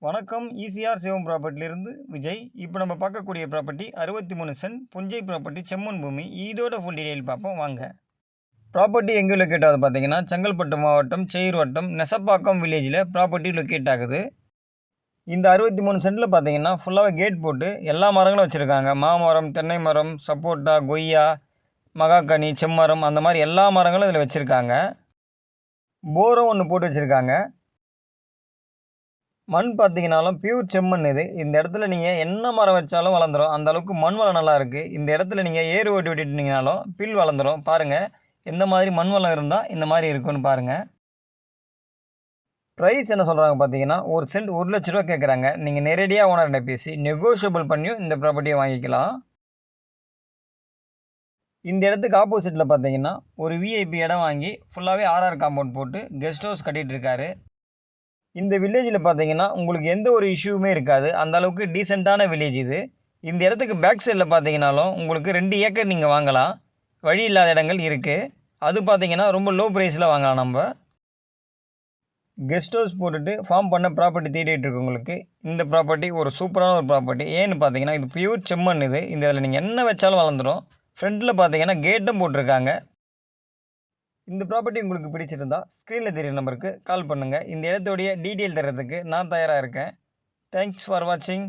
வணக்கம். ஈசிஆர் சிவம் ப்ராப்பர்ட்டிலிருந்து விஜய். இப்போ நம்ம பார்க்கக்கூடிய ப்ராப்பர்ட்டி 63 சென்ட் புஞ்சை ப்ராப்பர்ட்டி, செம்மண் பூமி. இதோட ஃபுல் டீடைல் பார்ப்போம் வாங்க. ப்ராப்பர்ட்டி எங்கே லொக்கேட் ஆகுது பார்த்தீங்கன்னா, செங்கல்பட்டு மாவட்டம், செய்யூர் வட்டம், நெசப்பாக்கம் வில்லேஜில் ப்ராப்பர்ட்டி லொக்கேட் ஆகுது. இந்த 63 சென்ட்டில் பார்த்தீங்கன்னா ஃபுல்லாகவே கேட் போட்டு எல்லா மரங்களும் வச்சுருக்காங்க. மாமரம், தென்னை மரம், சப்போட்டா, கொய்யா, மகாக்கனி, செம்மரம், அந்த மாதிரி எல்லா மரங்களும் இதில் வச்சுருக்காங்க. போரும் ஒன்று போட்டு வச்சுருக்காங்க. மண் பார்த்தீங்கன்னாலும் பியூர் செம்மண் இது. இந்த இடத்துல நீங்கள் என்ன மரம் வச்சாலும் வளர்ந்துரும். அந்த அளவுக்கு மண் வளம் நல்லா இருக்குது. இந்த இடத்துல நீங்கள் ஏறு ஓட்டி விட்டுட்டீங்கனாலும் பில் வளர்ந்துரும். பாருங்கள் எந்த மாதிரி மண் வளம் இருந்தால் இந்த மாதிரி இருக்குன்னு பாருங்கள். ப்ரைஸ் என்ன சொல்கிறாங்க பார்த்தீங்கன்னா, ஒரு சென்ட் 1,00,000 ரூபா கேட்குறாங்க. நீங்கள் நேரடியாக ஓனர்கிட்ட பேசி நெகோஷியபிள் பண்ணியும் இந்த ப்ராப்பர்ட்டியை வாங்கிக்கலாம். இந்த இடத்துக்கு ஆப்போசிட்டில் பார்த்தீங்கன்னா ஒரு விஐபி இடம் வாங்கி ஃபுல்லாகவே ஆர்ஆர் காம்பவுண்ட் போட்டு கெஸ்ட் ஹவுஸ் கட்டிகிட்டு இருக்காரு. இந்த வில்லேஜில் பார்த்தீங்கன்னா உங்களுக்கு எந்த ஒரு இஷ்யூவுமே இருக்காது. அந்த அளவுக்கு டீசெண்டான வில்லேஜ் இது. இந்த இடத்துக்கு பேக் சைடில் பார்த்தீங்கன்னாலும் உங்களுக்கு 2 ஏக்கர் நீங்கள் வாங்கலாம். வழி இல்லாத இடங்கள் இருக்குது. அது பார்த்தீங்கன்னா ரொம்ப லோ ப்ரைஸில் வாங்கலாம். நம்ம கெஸ்ட் ஹவுஸ் போட்டுட்டு ஃபார்ம் பண்ண ப்ராப்பர்ட்டி தேடிட்டு இருக்கவங்களுக்கு இந்த ப்ராப்பர்ட்டி ஒரு சூப்பரான ஒரு ப்ராப்பர்ட்டி. ஏன்னு பார்த்தீங்கன்னா இது பியூர் செம்மண் இது. இந்த இதில் நீங்கள் என்ன வச்சாலும் வளர்ந்துடும். ஃப்ரண்ட்டில் பார்த்தீங்கன்னா கேட்டும் போட்டிருக்காங்க. இந்த ப்ராப்பர்ட்டி உங்களுக்கு பிடிச்சிருந்தா ஸ்க்ரீனில் தெரியுற நம்பருக்கு கால் பண்ணுங்கள். இந்த இடத்துடைய டீட்டெயில் தர்றதுக்கு நான் தயாராக இருக்கேன். தேங்க்ஸ் ஃபார் வாட்சிங்.